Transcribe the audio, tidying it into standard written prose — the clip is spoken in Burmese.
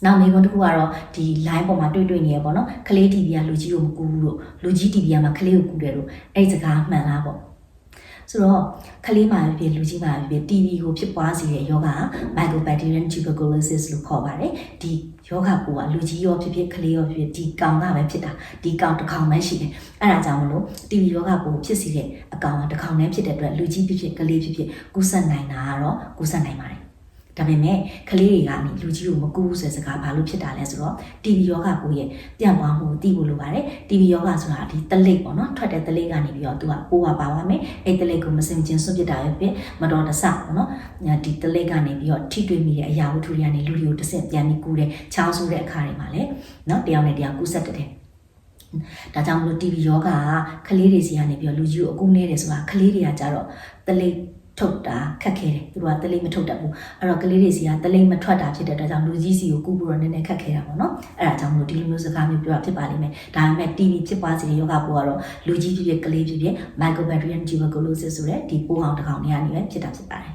နောက်မိကွန်းတစ်ခုကတော့ဒီ line ပေါ်မှာတွေ့နေရပေါ့နော်ကလေး TB ကလူကြီးကိုမကူဘူးလို့လူကြီး TB ကမှကလေးကိုကူတယ်လို့အဲ့ဒီစကားမှန်လားပေါ့ဆိုတော့ကလေးမှာဖြစ်လူကြီးမှာဖြစ် TB ကိုဖြစ်ပွားစေတဲ့ယောဂက Mycobacterium tuberculosis လို့ခေါ်ပါတယ်ဒီယောဂပိုးကလူကြီးရောဖြစ်ဖြစ်ကလေးရောဖြစ်ဒီကောင်ကပဲဖြစ်တာဒီကောင်တစ်ကောင်ပဲရှိတယ်အဲ့ဒါကြောင့်မလို့ TB ယောဂပိုးဖြစ်စေတဲ့အကောင်ကတစ်ကောင်နဲ့ဖြစ်တဲ့အတွက်လူကြီးဖြစ်ဖြစ်ကလေးဖြစ်ဖြစ်ကူးစက်နိုင်တာကတော့ကူးစက်နိုင်ပါတယ်ဒါပေမဲ့ကလေးတွေကနေလူကြီးကိုမကူဘူးဆိုတဲ့စကားဘာလို့ဖြစ်တာလဲဆိုတော့ TB ယောဂပိုးရဲ့ပြန့်ပွားမှုသိဖို့လိုပါတယ် TB ယောဂဆိုတာဒီတလိပ်ပေါ့နော်ထွက်တဲ့တလိပ်ကနေပြီးတော့သူကပိုးပါပါမယ်အဲ့တလိပ်ကိုမစင်ကျင်စွန့်ပစ်တာပဲဖြစ်မတော်တဆပေါ့နော်ဒီတလိပ်ကနေပြီးတော့ထိတွေ့မိတဲ့အရာဝတ္ထုတွေကနေလူတွေကိုတစ်ဆင့်ပြန်ပြီးကူးတဲ့ချောင်းဆိုးတဲ့အခါတွေမှာလည်းနော်တယောက်နဲ့တယောက်ကူးစက်တဲ့ဒါကြောင့်မလို့ TB ယောဂကကလေးတွေစီကနေပြီးတော့လူကြီးကိုအကူနေတယ်ဆိုတာကလေးတွေကကြတော့တလိပ်ထုတ်တာခက်ခဲတယ်သူတို့ကတလိမ့်မထုတ်တတ်ဘူးအဲ့တော့ကလေးတွေစီကတလိမ့်မထွက်တာဖြစ်တဲ့အတွက်ကြောင့်လူကြီးစီကိုကူးပြီးတော့နည်းနည်းခက်ခဲတာပေါ့နော်အဲ့ဒါကြောင့်မလို့ဒီလိုမျိုးစကားမျိုးပြောဖြစ်ပါလိမ့်မယ်ဒါပေမဲ့ TB ဖြစ်ပွားစေတဲ့ယောဂပိုးကတော့လူကြီးဖြစ်ဖြစ်ကလေးဖြစ်ဖြစ် Mycobacterium tuberculosis ဆိုတဲ့ဒီပိုးဟောင်းတစ်ကောင်တွေကနေပဲဖြစ်တာဖြစ်ပါတယ်